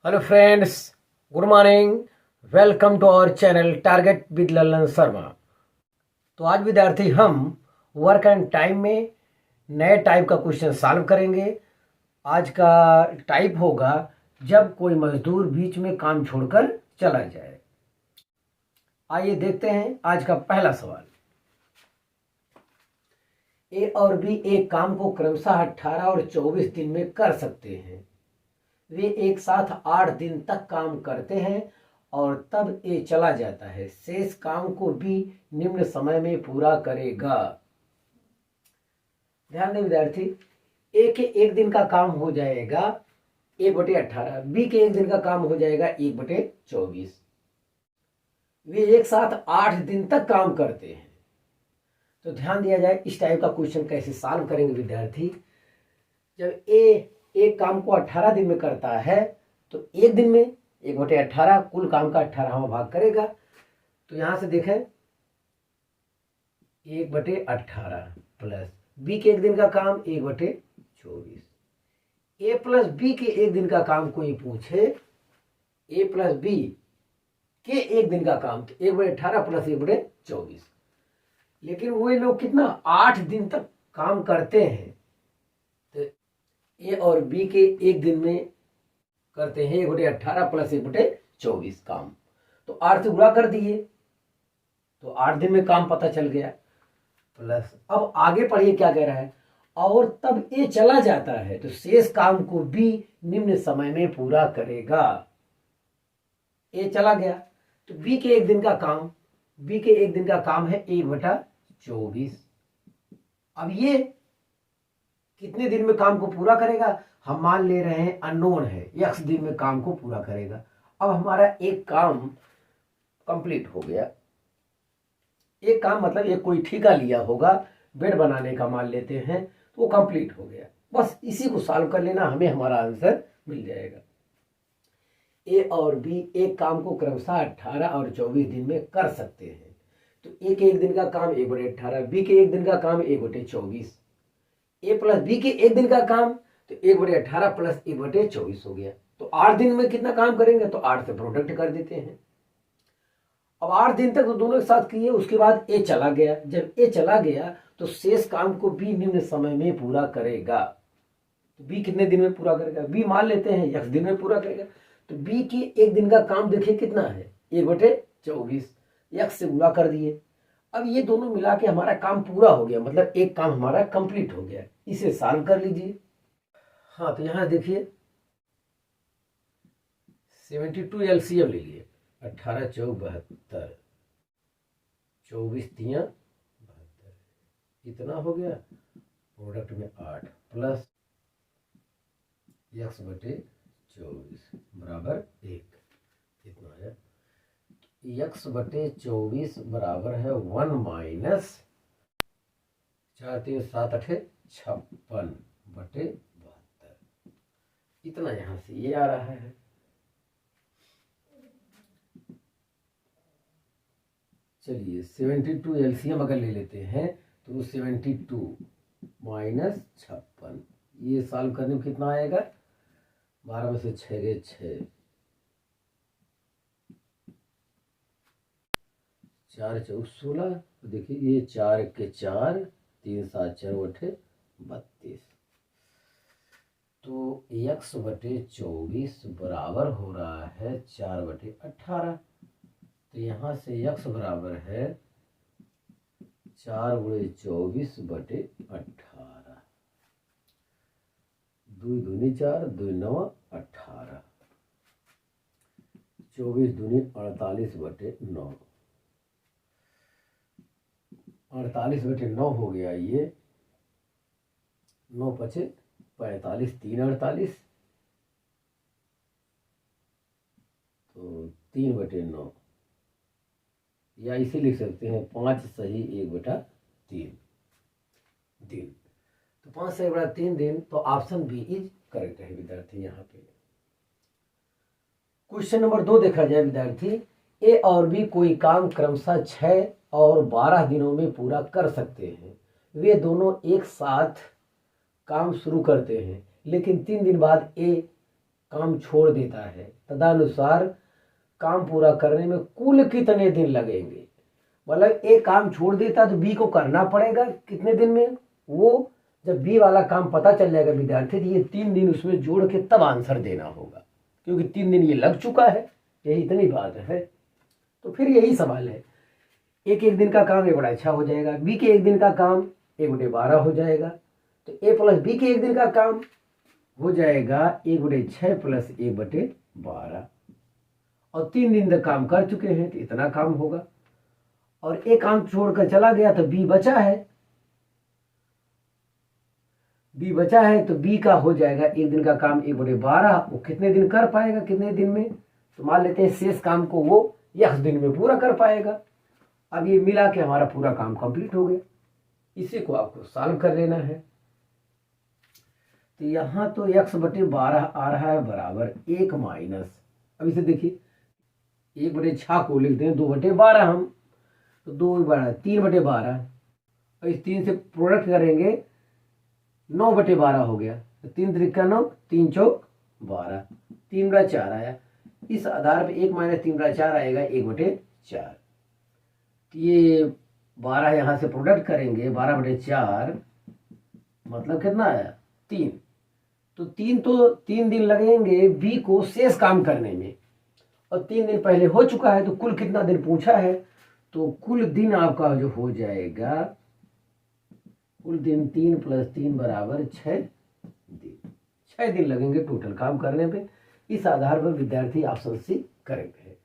Hello friends, good morning. Welcome to our channel target with Lalan Sharma. तो आज विद्यार्थी हम वर्क एंड टाइम में नए टाइप का क्वेश्चन सॉल्व करेंगे। आज का टाइप होगा जब कोई मजदूर बीच में काम छोड़कर चला जाए। आइए देखते हैं आज का पहला सवाल। ए और बी एक काम को क्रमशः 18 और 24 दिन में कर सकते हैं। वे एक साथ 8 दिन तक काम करते हैं और तब ए चला जाता है। शेष काम को बी निम्न समय में पूरा करेगा। ध्यान दें विद्यार्थी, ए के एक दिन का काम हो जाएगा 1/18, बी के एक दिन का काम हो जाएगा 1/24। वे एक साथ 8 दिन तक काम करते हैं। तो ध्यान दिया जाए, इस टाइप का क्वेश्चन कैसे सॉल्व करेंगे विद्यार्थी। जब ए एक काम को 18 दिन में करता है तो एक दिन में 1/18 कुल काम का 18वां भाग करेगा। तो यहां से देखें 1/18 प्लस बी के एक दिन का काम 1/24। ए प्लस बी के एक दिन का काम कोई पूछे, ए प्लस बी के एक दिन का काम तो 1/18 प्लस 1/24। लेकिन वे लोग कितना 8 दिन तक काम करते हैं। ए और बी के एक दिन में करते हैं 1/18 प्लस 1/24 काम। तो 8 से गुणा कर दिए तो 8 दिन में काम पता चल गया। प्लस अब आगे पढ़िए क्या कह रहा है, और तब ए चला जाता है तो शेष काम को बी निम्न समय में पूरा करेगा। ए चला गया तो बी के एक दिन का काम है 1/24। अब ये कितने दिन में काम को पूरा करेगा, हम मान ले रहे हैं अननोन है, x दिन में काम को पूरा करेगा। अब हमारा एक काम कंप्लीट हो गया। एक काम मतलब एक कोई ठेका लिया होगा, बेड बनाने का मान लेते हैं, तो वो कंप्लीट हो गया। बस इसी को सॉल्व कर लेना, हमें हमारा आंसर मिल जाएगा। ए और बी एक काम को क्रमशः 18 और 24 दिन में कर सकते हैं। तो ए के एक दिन का काम 1/18, बी के एक दिन का काम 1/24। ए प्लस बी के एक दिन का काम तो 1/18 प्लस 1/24 हो गया। तो 8 दिन में कितना काम करेंगे, तो 8 से प्रोडक्ट कर देते हैं। अब 8 दिन तक तो दोनों के साथ किए, उसके बाद ए चला गया। जब ए चला गया तो शेष काम को बी निम्न समय में पूरा करेगा। तो बी कितने दिन में पूरा करेगा, बी मान लेते हैं x दिन में पूरा करेगा। तो बी की एक दिन का काम देखिए कितना है 1/24, x से गुणा कर दिए। अब ये दोनों मिला के हमारा काम पूरा हो गया, मतलब एक काम हमारा कंप्लीट हो गया। इसे सॉल्व कर लीजिए। हाँ, तो यहां देखिए 72 एलसीएम ले लिए। 18 चौक 72, 24 तिया 72, कितना हो गया प्रोडक्ट में 8 प्लस x/24 बराबर 1। कितना है x/24 बराबर है 1 माइनस 4 3 7 8 56/72। इतना यहां से ये आ रहा है। चलिए 72 एलसीएम अगर ले लेते हैं तो 72 माइनस 56, ये सॉल्व करने में कितना आएगा, 12 में से 6 गए 6, 4 चौक 16। तो देखिए ये 4 के 4, 3 7 4 8 32। तो x/24 बराबर हो रहा है 4/18। तो यहां से x बराबर है 4 × 24/18। 2 दूनी 4, 2 9 18, 24 दूनी 48/9, 48/9 हो गया। ये 9 × 5 = 45, 3 48, तो 3/9, या इसे लिख सकते हैं 5 सही 1/3 दिन। तो 5 सही 1/3 दिन, तो ऑप्शन बी इज करेक्ट है विद्यार्थी। यहाँ पे क्वेश्चन नंबर 2 देखा जाए विद्यार्थी। ए और बी कोई काम क्रमशः 6 और 12 दिनों में पूरा कर सकते हैं। वे दोनों एक साथ काम शुरू करते हैं, लेकिन 3 दिन बाद ए काम छोड़ देता है, तदनुसार काम पूरा करने में कुल कितने दिन लगेंगे। मतलब एक काम छोड़ देता तो बी को करना पड़ेगा कितने दिन में, वो जब बी वाला काम पता चल जाएगा विद्यार्थी, तो ये 3 दिन उसमें जोड़ के तब आंसर देना होगा, क्योंकि 3 दिन ये लग चुका है। यही इतनी बात है। तो फिर यही सवाल है, एक एक दिन का काम 1/6 हो जाएगा, बी के एक दिन का काम 1/12 हो जाएगा। तो ए प्लस बी के एक दिन का काम हो जाएगा 1/6 प्लस 1/12, और 3 दिन तक काम कर चुके हैं तो इतना काम होगा। और एक काम छोड़कर चला गया तो बी बचा है, बी बचा है तो बी का हो जाएगा एक दिन का काम 1/12। वो कितने दिन कर पाएगा, कितने दिन में, तो मान लेते हैं शेष काम को वो x दिन में पूरा कर पाएगा। अब ये मिला के हमारा पूरा काम कंप्लीट हो गया। इसी को आपको सॉल्व कर लेना है। तो यहाँ तो x/12 आ रहा है बराबर 1 माइनस, अब इसे देखिए 1/6 को लिख दें 2/12 हम, तो 3/12, और इस 3 से प्रोडक्ट करेंगे 9/12 हो गया। तो 3 त्रिका 9, 3 चौक 12, 3/4 आया। इस आधार पे 1 माइनस 3/4 आएगा 1/4। तो ये 12 यहाँ से प्रोडक्ट करेंगे, 12/4 मतलब कितना आया 3। तो 3 दिन लगेंगे बी को शेष काम करने में, और 3 दिन पहले हो चुका है। तो कुल कितना दिन पूछा है, तो कुल दिन आपका जो हो जाएगा, कुल दिन 3 + 3 = 6 दिन। 6 दिन लगेंगे टोटल काम करने पे। इस आधार पर विद्यार्थी ऑप्शन सी करेक्ट है।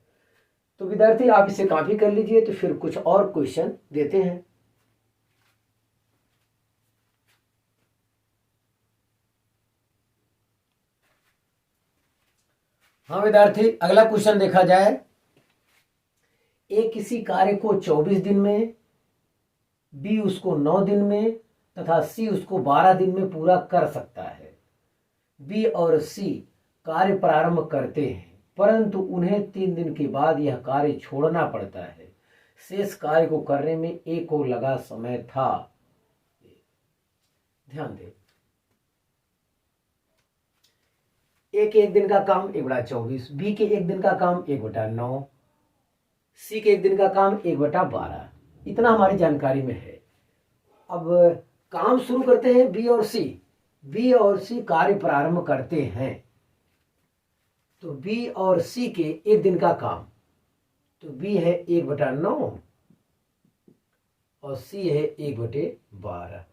तो विद्यार्थी आप इसे कॉपी कर लीजिए। तो फिर कुछ और क्वेश्चन देते हैं। हाँ विद्यार्थी, अगला क्वेश्चन देखा जाए। ए किसी कार्य को 24 दिन में, बी उसको 9 दिन में तथा सी उसको 12 दिन में पूरा कर सकता है। बी और सी कार्य प्रारंभ करते हैं, परंतु उन्हें 3 दिन के बाद यह कार्य छोड़ना पड़ता है। शेष कार्य को करने में ए को लगा समय था। ध्यान दें, ए के एक दिन का काम 1/24, बी के एक दिन का काम 1/9, सी के एक दिन का काम 1/12। इतना हमारी जानकारी में है। अब काम शुरू करते हैं बी और सी। बी और सी कार्य प्रारंभ करते हैं। तो बी और सी के एक दिन का काम, तो बी है 1/9 और सी है 1/12।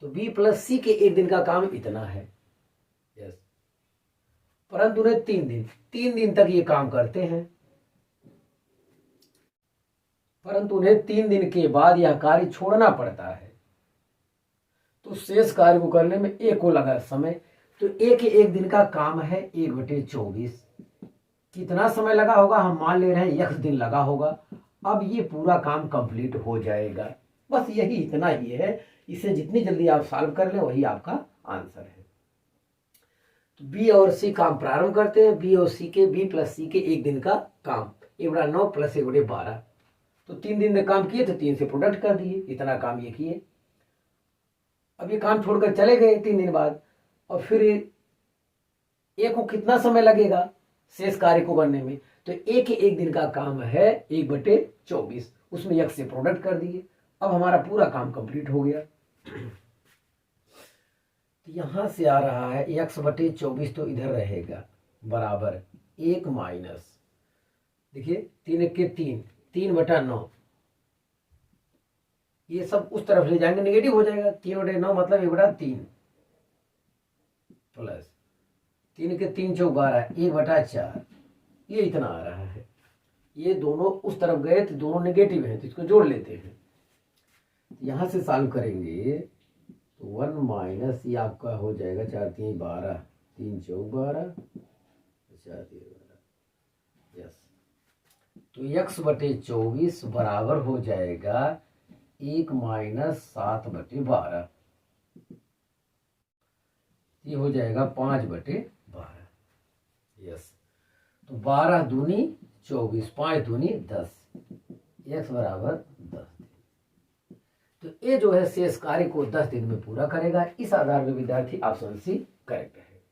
तो बी प्लस सी के एक दिन का काम इतना है। यस, परंतु उन्हें 3 दिन तक ये काम करते हैं, परंतु उन्हें 3 दिन के बाद यह कार्य छोड़ना पड़ता है। तो शेष कार्य को करने में ए को लगा समय। तो ए के एक दिन का काम है 1/24। कितना समय लगा होगा, हम मान ले रहे हैं x दिन लगा होगा। अब ये पूरा काम कंप्लीट हो जाएगा। बस यही इतना ही है। इसे जितनी जल्दी आप सॉल्व कर लें वही आपका आंसर है। तो बी और सी काम प्रारंभ करते हैं। बी और सी के, बी प्लस सी के एक दिन का काम 1/9 + 1/12। तो 3 दिन में काम किए तो 3 से प्रोडक्ट कर दिए, इतना काम ये किए। अब ये काम छोड़कर चले गए 3 दिन बाद, और फिर ए को कितना समय लगेगा शेष कार्य को करने में। तो ए के एक दिन का काम है 1/24, उसमें x से प्रोडक्ट कर दिए। अब हमारा पूरा काम कंप्लीट हो गया। तो यहां से आ रहा है x/24, तो इधर रहेगा बराबर 1 माइनस, देखिए 3 के 3, 3/9। ये सब उस तरफ ले जाएंगे, नेगेटिव हो जाएगा। 3/9 मतलब 1/3 प्लस 3 के 3 चौक 12, 1/4। ये इतना आ रहा है। ये दोनों उस तरफ गए तो दोनों नेगेटिव हैं, तो इसको जोड़ लेते हैं। यहां से सॉल्व करेंगे तो 1 माइनस, ये आपका हो जाएगा 4 × 3 = 12, 3 चौक 12, 4 × 3 = 12। यस, तो x/24 बराबर हो जाएगा 1 माइनस 7/12। ये हो जाएगा 5/12। यस, तो 12 दूनी 24, 5 दूनी 10, x बराबर 10 दिन। तो ये जो है शेष कार्य को 10 दिन में पूरा करेगा। इस आधार पर विद्यार्थी ऑप्शन सी करेक्ट है।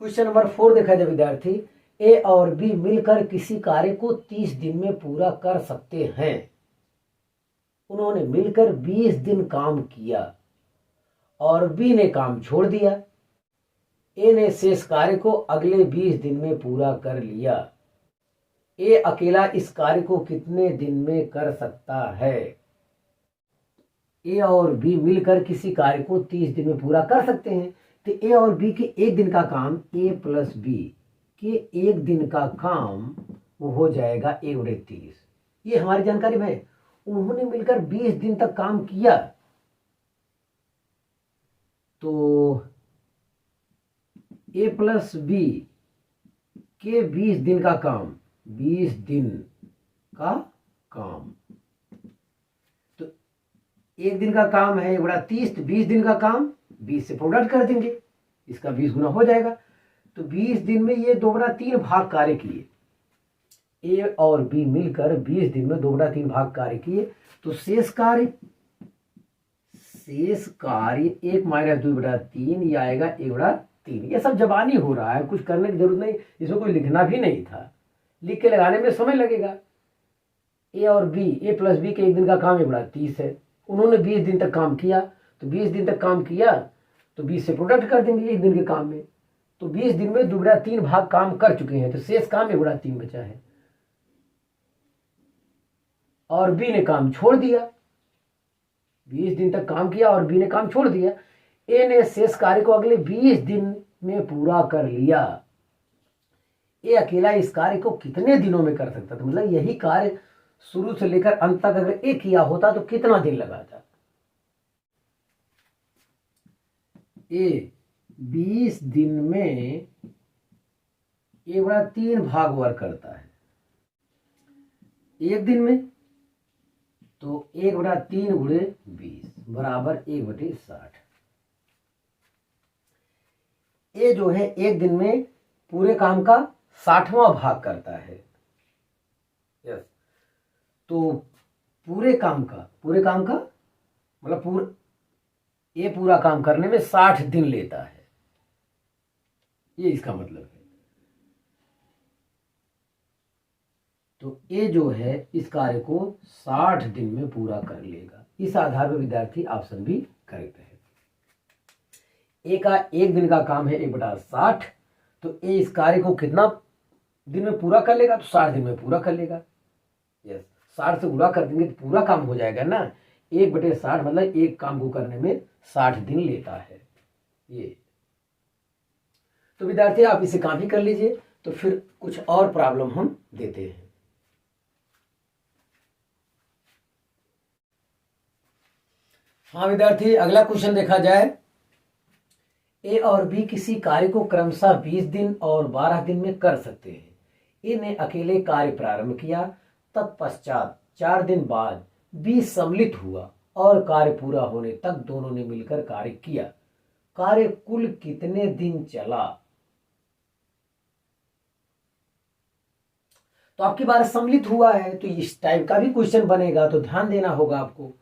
क्वेश्चन नंबर 4 देखा जाए विद्यार्थी, ए और बी मिलकर किसी कार्य को 30 दिन में पूरा कर सकते हैं। उन्होंने मिलकर 20 दिन काम किया और बी ने काम छोड़ दिया। ए ने शेष कार्य को अगले 20 दिन में पूरा कर लिया। ए अकेला इस कार्य को कितने दिन में कर सकता है? ए और बी मिलकर किसी कार्य को 30 दिन में पूरा कर सकते हैं। तो ए और बी के एक दिन का काम, ए प्लस बी के एक दिन का काम वो हो जाएगा 1/30। ये हमारी जानकारी में है। उन्होंने मिलकर 20 दिन तक काम किया, तो ए प्लस बी के 20 दिन का काम, 20 दिन का काम, तो एक दिन का काम है 1/30, तो 20 दिन का काम 20 से प्रोडक्ट कर देंगे, इसका 20 गुना हो जाएगा। तो 20 दिन में ये 2/3 भाग कार्य किए। ए और बी मिलकर 20 दिन में 2/3 भाग कार्य किए, तो शेष कार्य 1 - 2/3 ये आएगा 1/3। ये सब जबानी हो रहा है, कुछ करने की जरूरत नहीं, इसमें कोई लिखना भी नहीं था, लिख के लगाने में समय लगेगा। ए और बी, ए प्लस बी के एक दिन का काम 1/30 है। उन्होंने 20 दिन तक काम किया, तो 20 दिन तक काम किया तो 20 से प्रोडक्ट कर देंगे एक दिन के काम में, तो 20 दिन में 2/3 भाग काम कर चुके हैं, तो शेष काम 1/3 बचा है। और बी ने काम छोड़ दिया, 20 दिन तक काम किया और बी ने काम छोड़ दिया। ए ने शेष कार्य को अगले 20 दिन में पूरा कर लिया। ए अकेला इस कार्य को कितने दिनों में कर सकता था? मतलब यही कार्य शुरू से लेकर अंत तक अगर ए किया होता तो कितना दिन लगाता? ए 20 दिन में 1/3 भाग वर्क करता है एक दिन में, तो 1/3 गुणे 20 बराबर 1/60। ए जो है एक दिन में पूरे काम का 60वां भाग करता है। यस, तो पूरे काम का मतलब ये पूरा काम करने में 60 दिन लेता है, ये इसका मतलब है। तो ए जो है इस कार्य को 60 दिन में पूरा कर लेगा। इस आधार पर विद्यार्थी ऑप्शन भी करेक्ट है। ए का एक दिन का काम है 1/60, तो ए इस कार्य को कितना दिन में पूरा कर लेगा? तो 60 दिन में पूरा कर लेगा। यस, 60 से गुणा कर देंगे तो पूरा काम हो जाएगा ना। 1/60 मतलब एक काम को करने में 60 दिन लेता है ये। तो विद्यार्थी आप इसे कॉपी कर लीजिए, तो फिर कुछ और प्रॉब्लम हम देते हैं। हाँ विद्यार्थी, अगला क्वेश्चन देखा जाए, ए और बी किसी कार्य को क्रमशः 20 दिन और 12 दिन में कर सकते हैं। ए ने अकेले कार्य प्रारंभ किया, तत्पश्चात 4 दिन बाद बी सम्मिलित हुआ और कार्य पूरा होने तक दोनों ने मिलकर कार्य किया। कार्य कुल कितने दिन चला? तो आपकी बात सम्मिलित हुआ है, तो इस टाइप का भी क्वेश्चन बनेगा, तो ध्यान देना होगा आपको।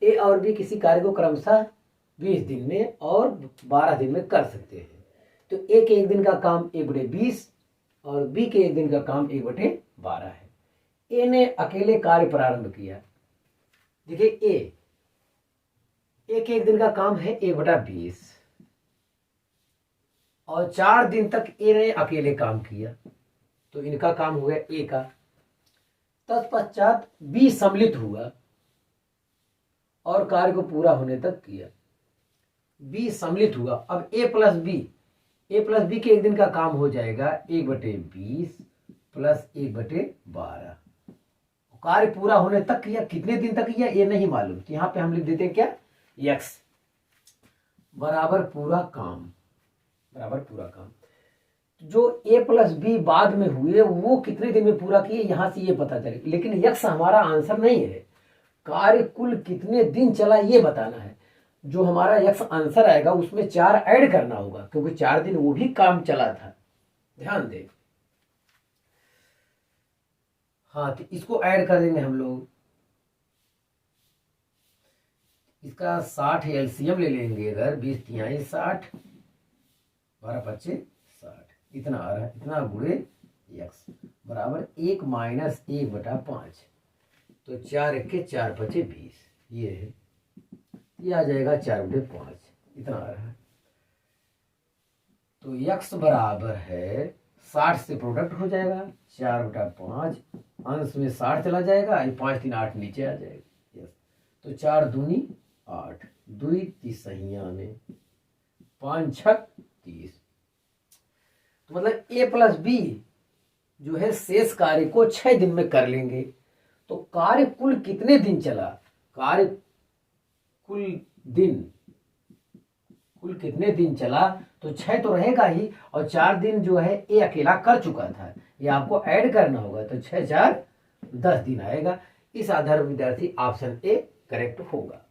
ए और बी किसी कार्य को क्रमशः 20 दिन में और 12 दिन में कर सकते हैं। तो ए के एक दिन का काम 1/20 और बी के एक दिन का काम 1/12 है। ए ने अकेले कार्य प्रारंभ किया। देखिए ए के एक दिन का काम है 1/20 और 4 दिन तक ए ने अकेले काम किया, तो इनका काम हो गया ए का। तत्पश्चात बी सम्मिलित हुआ और कार्य को पूरा होने तक किया। बी सम्मिलित हुआ, अब ए प्लस बी के एक दिन का काम हो जाएगा 1/20 प्लस 1/12। कार्य पूरा होने तक किया, कितने दिन तक किया ये नहीं मालूम, तो यहां पे हम लिख देते हैं क्या, x बराबर पूरा काम। जो ए प्लस बी बाद में हुए वो कितने दिन में पूरा किए यहां से ये पता चले, लेकिन x हमारा आंसर नहीं है, कार्य कुल कितने दिन चला ये बताना है। जो हमारा x आंसर आएगा उसमें 4 ऐड करना होगा, क्योंकि 4 दिन वो भी काम चला था, ध्यान दें। हाँ, तो इसको ऐड कर देंगे हम लोग। इसका 60 एलसीएम ले लेंगे, अगर 20 तिहाई 60 12 25 60, इतना आ रहा है, इतना गुणे एक्स बराबर 1 माइनस 1/5। तो 4 1 4 5 20, ये है, ये आ जाएगा 4/5, इतना आ रहा है। तो x बराबर है 60 से प्रोडक्ट हो जाएगा 4/5, अंश में 60 चला जाएगा, 5 3 8 नीचे आ जाएगा। यस, तो 4 दूनी 8, 2 तीसहिया में 5 6 30। तो मतलब a प्लस बी जो है शेष कार्य को 6 दिन में कर लेंगे। तो कार्य कुल कितने दिन चला, कार्य कुल कितने दिन चला, तो 6 तो रहेगा ही, और 4 दिन जो है ए अकेला कर चुका था, ये आपको ऐड करना होगा, तो 6 4 10 दिन आएगा। इस आधार पर विद्यार्थी ऑप्शन ए करेक्ट होगा।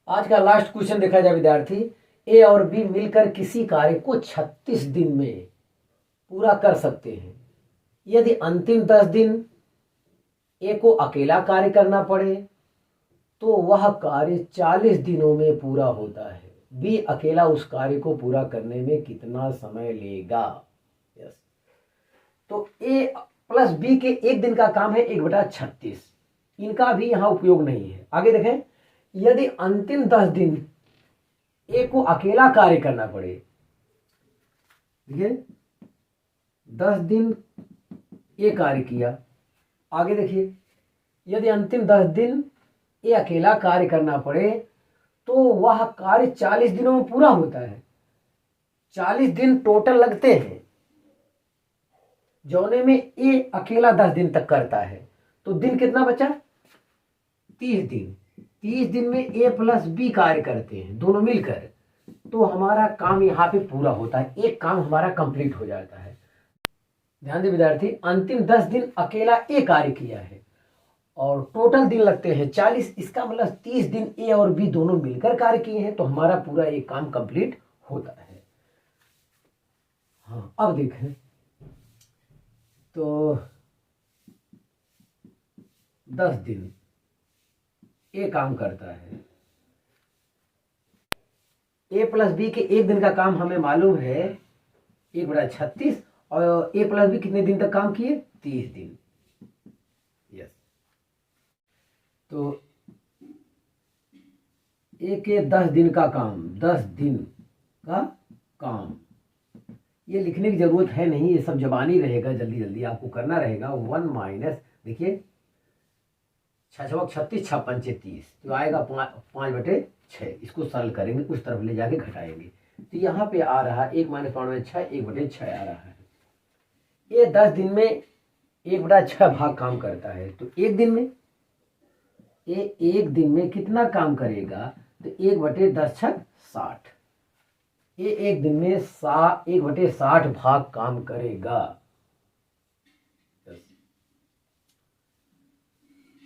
आज का लास्ट क्वेश्चन देखा जाए विद्यार्थी, ए और बी मिलकर किसी कार्य को 36 दिन में पूरा कर सकते हैं। यदि अंतिम 10 दिन ए को अकेला कार्य करना पड़े तो वह कार्य 40 दिनों में पूरा होता है। बी अकेला उस कार्य को पूरा करने में कितना समय लेगा। यस, तो ए प्लस बी के एक दिन का काम है 1/36, इनका भी यहां उपयोग नहीं है। आगे देखें, यदि अंतिम 10 दिन ए को अकेला कार्य करना पड़े, देखिए 10 दिन ए कार्य किया। आगे देखिए, यदि अंतिम 10 दिन ए अकेला कार्य करना पड़े तो वह कार्य 40 दिनों में पूरा होता है। 40 दिन टोटल लगते हैं, जौने में ए अकेला 10 दिन तक करता है, तो दिन कितना बचा, 30 दिन। 30 दिन में ए प्लस बी कार्य करते हैं दोनों मिलकर, तो हमारा काम यहाँ पे पूरा होता है, एक काम हमारा कंप्लीट हो जाता है। ध्यान दें विद्यार्थी, अंतिम 10 दिन अकेला ए कार्य किया है और टोटल दिन लगते हैं 40, इसका मतलब 30 दिन ए और बी दोनों मिलकर कार्य किए हैं, तो हमारा पूरा एक काम कंप्लीट होता है। हाँ, अब देखें तो 10 दिन ए काम करता है, ए प्लस बी के एक दिन का काम हमें मालूम है 1/36, और ए प्लस बी कितने दिन तक काम किए, 30 दिन। यस, तो ए के 10 दिन का काम, 10 दिन का काम, ये लिखने की जरूरत है नहीं, ये सब जबानी रहेगा, जल्दी जल्दी आपको करना रहेगा। 1 माइनस, देखिए 6 36 6 5 30, तो आएगा 5/6, इसको सरल करेंगे, उस तरफ ले जाके घटाएंगे, तो यहाँ पे आ रहा 1 माइनस 5/6, 1/6 आ रहा है। ये 10 दिन में 1/6 भाग काम करता है, तो एक दिन में ये एक दिन में कितना काम करेगा, तो 1/10 6 60, ये एक दिन में 1/60 भाग काम करेगा।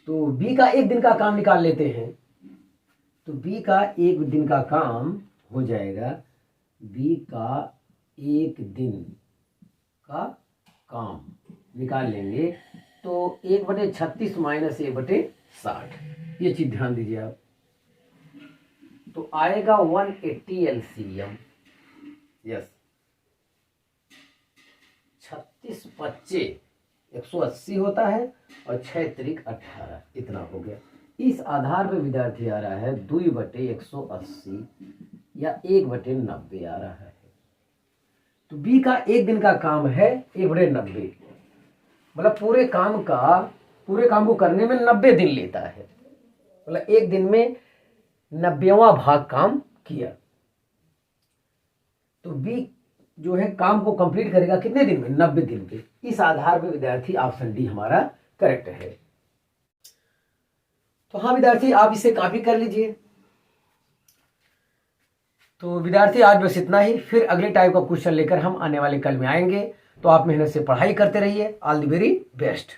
तो बी का एक दिन का काम निकाल लेते हैं, तो बी का एक दिन का काम हो जाएगा, बी का एक दिन का काम निकाल लेंगे, तो 1/36 माइनस 1/60, ये चीज ध्यान दीजिए आप, तो आएगा 180 एलसीएम। यस, 36 25 180 होता है, और 6 3 18, इतना हो गया। इस आधार पे विद्यार्थी आ रहा है 2/180 या 1/90 आ रहा है। तो बी का एक दिन का काम है 1/90, मतलब पूरे काम को करने में 90 दिन लेता है, मतलब एक दिन में 90वां भाग काम किया। तो बी जो है काम को कंप्लीट करेगा कितने दिन में, 90 दिन पे। इस आधार पर विद्यार्थी ऑप्शन डी हमारा करेक्ट है। तो हाँ विद्यार्थी, आप इसे कॉपी कर लीजिए। तो विद्यार्थी आज बस इतना ही, फिर अगले टाइप का क्वेश्चन लेकर हम आने वाले कल में आएंगे। तो आप मेहनत से पढ़ाई करते रहिए। All the very best.